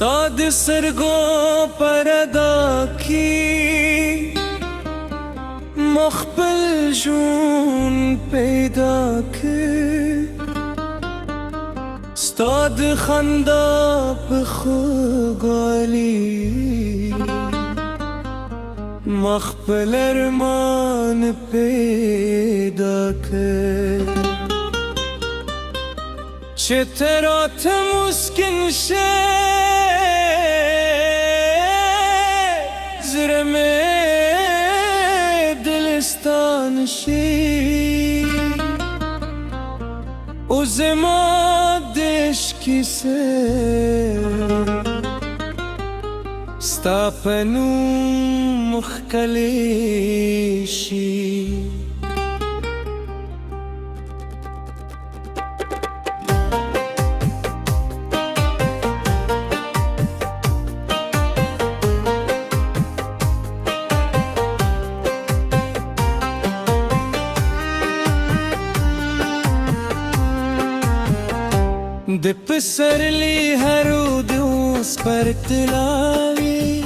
استاد سرگو پردا کی مخبل جون پیدا کی استاد خندا بخوگالی مخبل ارمان پیدا کی چترات مسکن شه زرم دلستان شی او زمادش کیسه ستاپنو مخکلیشی د پسرلی هرو دوس پر تلاوی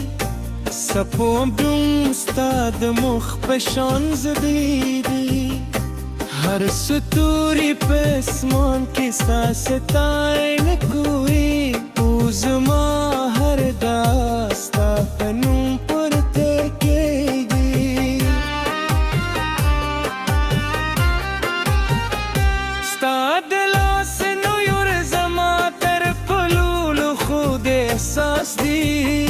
سپوم دوم استاد مخ پشان زدیدی هر ستوری پسمان کی ساستای نکوی اوزما هر داستا پنوم پر تکیدی استاد احساس دی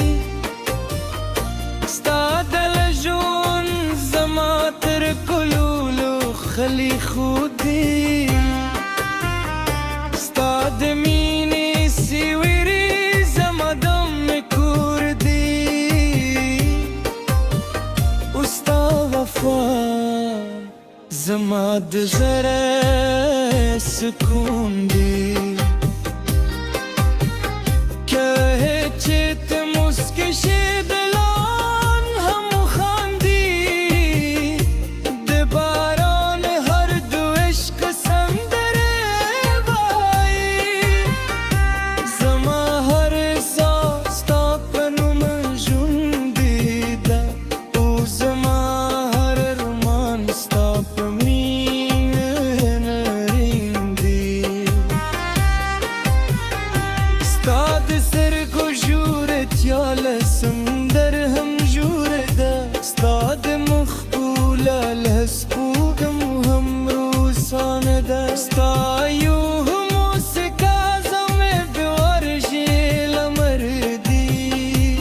استاد لجون زما تر کلولو خلی خودی استاد مینی سیویری زما دم کردی استا وفا زما دزره سکون دی چت مسکش دلان هم خاندی دباران هر دو عشق سندره بایی زما هر احساس تا پنوم جون دیده او زما هر ارمان ستا پمین ریندی استاد سرگو جورت یا لسم در هم جورده استاد مخبوله لسبوگم هم روسانه ده استایو موسیقا زمه بیوارجی لمردی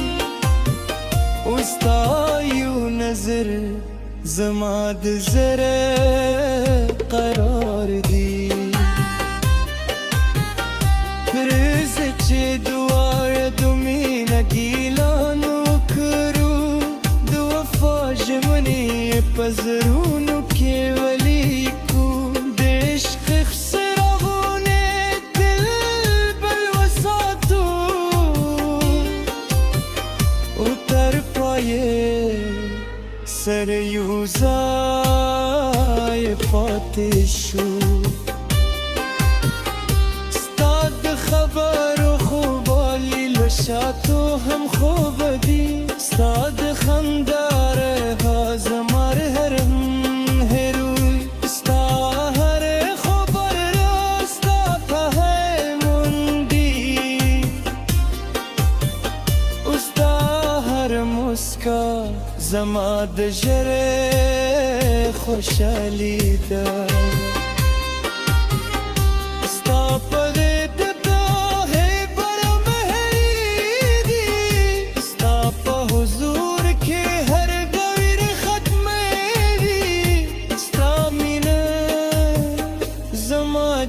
استایو نظر زما دزره قرار دی پرزه چه دوار دومی نگیلانو کرو دو وفا جمنی پزرونو که ولی کو دشق خسراغونه دل بلوساتو او تر پایه سر یوزای پاتشو خبر و خوبالی لشاتو هم خوب دی استاد خنداره هازمار هرم هروی استا هر خبر راستا پهموندی استا هر مسکا زما دجره خوشالی دار استا پده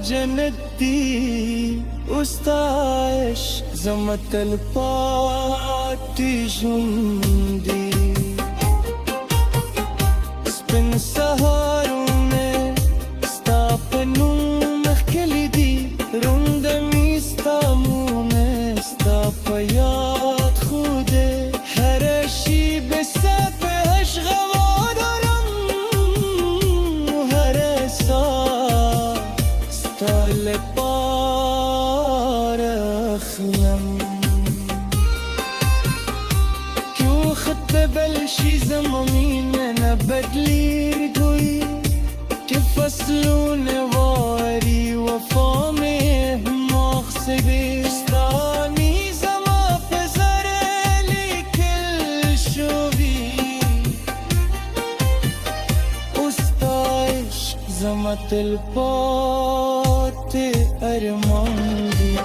جنتی استایش زمت الپاتی جندی سپن سهارونه ستا پنوم خلیدی روندمی ستامونه ستا پیاد خوده هرشی بسپهش غوادارم هر سا ستال پارخلم خطة بلشي زمامين أنا بدلي ردوي كفصلون واري وفامه مقصدي استاني زما بزرالي كل شوبي استايش زما تلبات أرمان دي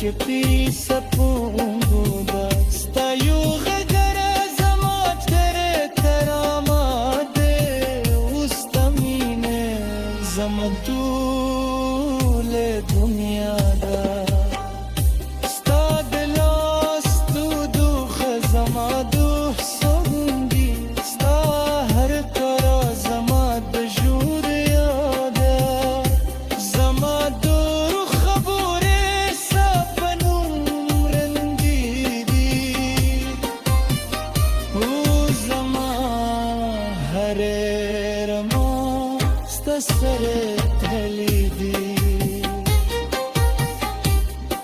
Shpiri sa punguda Stayu ghadara zamat tere taramade Ustamine zamatule dunya da Stadlas tu dukh zamadu sogundi Sta har kara zamad bajur yada Zamadu سرت هليدي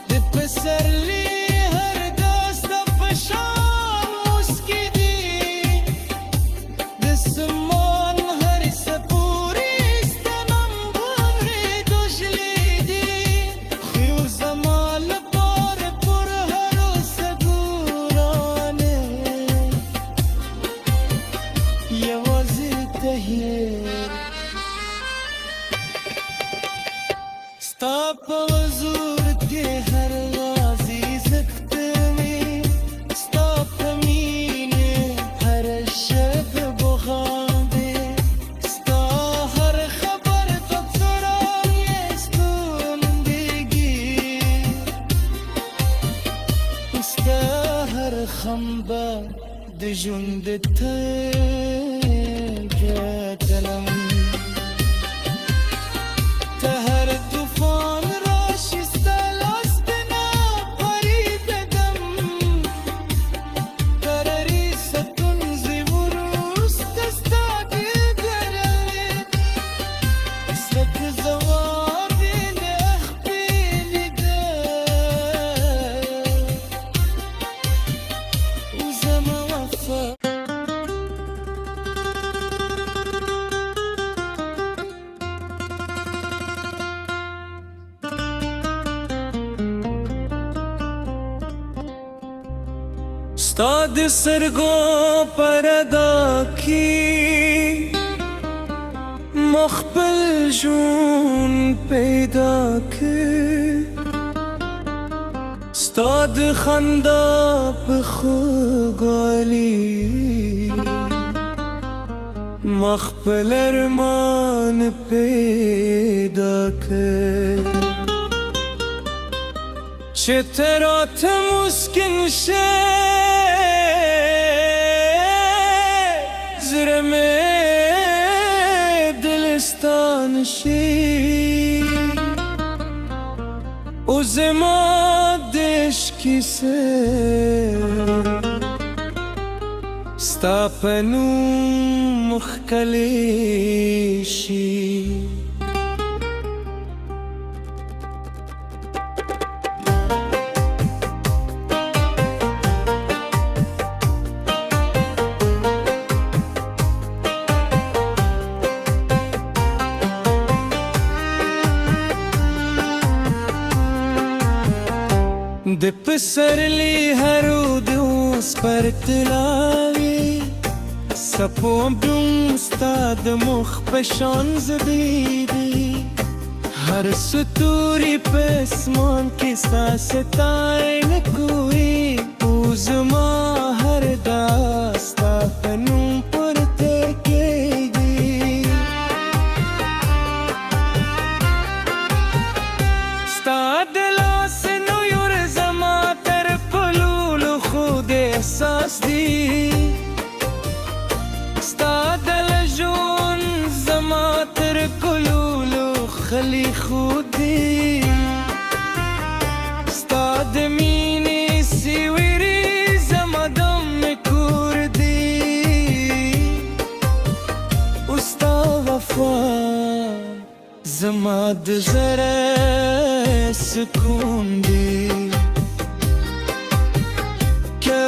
تبسر لي هرداس دفشان مسكدي دسمان هر سبوري استنم بمري دجليدي خيو زمان بار پر هرو سبورانه يوازي تهير Stop حضور के हर गाजी ज़ख्मी Stop मीने हर शब बुखांदे Sta हर खबर तत्सरान ये स्कूंदगी Sta हर खंबर दजुंद थे तलम Stad सरगो परदा की मखबल जून पैदा के Stad खंदा बखुगाली मखबल अरमान पैदा के شترات مسكن زرمي دلستان شي وزمادش كيسير ستابنو مخكليشي د پسرلی هرود اوس پر تلاوی سپوم دوم استاد مخ پشان زدیدی هر ستوری پسمان کی ساستاین کوئی اوزما هر داستا پنوم پر تکیدی استاد احساس دی ستا دلجون زما تر کلولو خلی خود دی ستا دمینی سیویری زما دم کور دی زما د زړه سکون دی که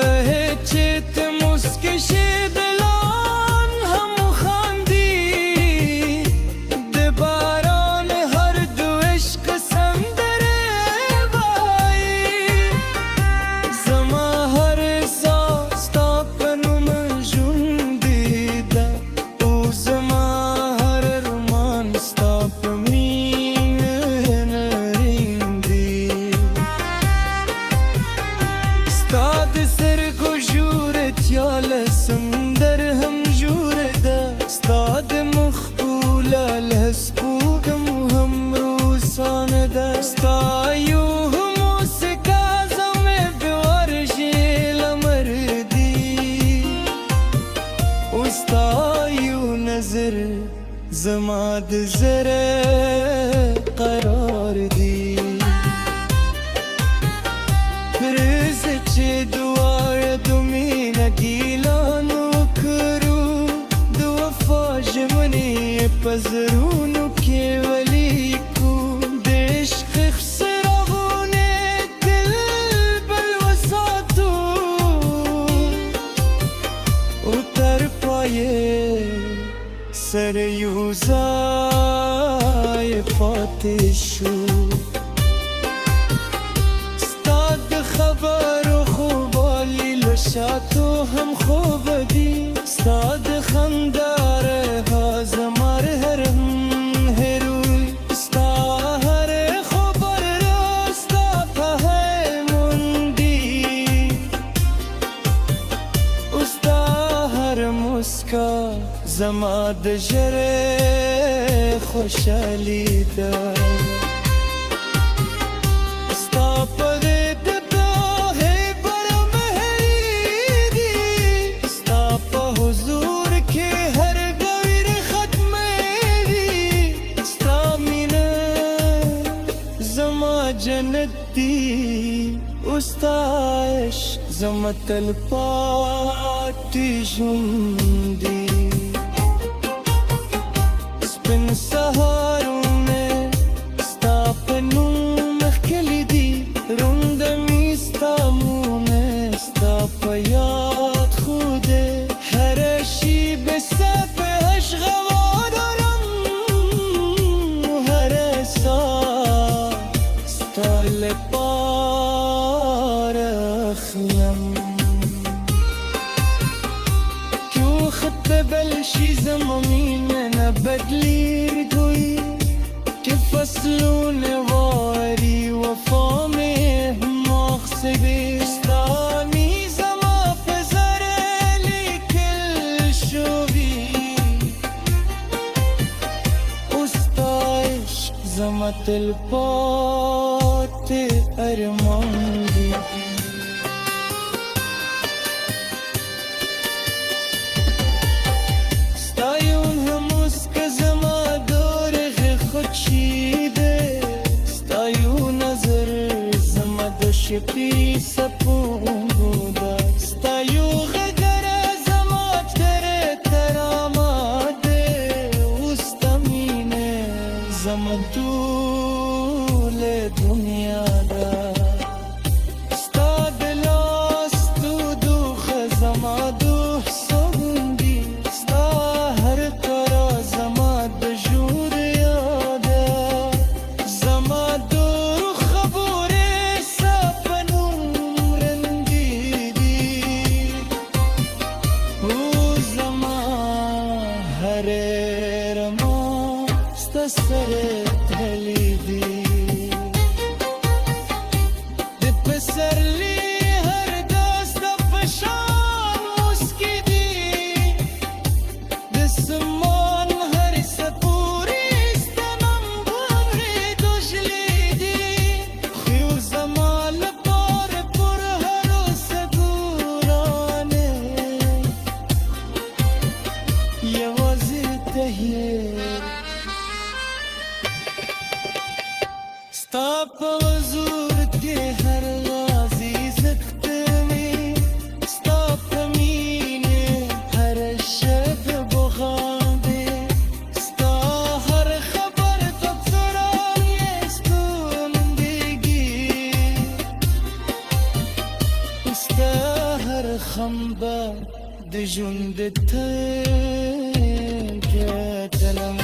چې ته مسکه شې دلان هم خاندي د باران هر دو عشق سندره وایي زما هر ساه ستا په نوم ژوندی ده او زما هر ارمان ستا په مینه رنګي ستا د سترګو ژورتیا له سمندر هم ژوره ده ستا د مخ بوله له سپوږم هم روسانه ده ستا یو موسکا زمې بورژې لمر دی او ستا یو نظر زما د زړه قرار دی پرزه چې دواړه د مینه ګیلان وکړو د وفا ژمنې په زړونو کې ولیکو د عشق څراغونه دل بل وساتو او تر پایه سره یو ځای پاتې شو ستا د خبرو خوبالي له شاتو هم خوب دي ستا د خندا رها زما هر هروي ستا هر خبر را ستا په موندي او ستا هر مسکا زما د ژړې خوشحالي ده ستا په دې د دوه برمهري دي ستا په حضور کې هر غویر ختمېږي ستا مینه زما جنت دی او ستا عشق زما تلپاتې ژوند دی سپین سهارونه ستا په نوم ښکلي دي رونده مې ستا مونه ستا په یاد خو دی هره شیبه ستا په اشغوا دارم هره ساه ستا لپاره اخلم که وخت بلشي زما مینه نه بدلیږي که فصلونه واري وفا مې محسبې ستا مې زما په زړه لیکل شوي او ستا عشق زما تلپاتې ارمان دی شپې سپوږمو ده ستا یو غږره زما تر کرامات دی او ستا مینه زما ټوله دنیا ده ستا د لاس دوخه زما دوه سوګندي ستا هر کاره زما د ژوند یاده زما سره تللی دی د پسرلی هر داست فشان مسکی دی د سمان هر سپوری استنم بمری دوشلی دی خیو زمان لپار پر هر سگورانه یوازی تهیه ستا په حضور کې هر عزیز ختمي ستا په مینه هر شب بغاندې ستا هر خبر ته جند التيك يا تلم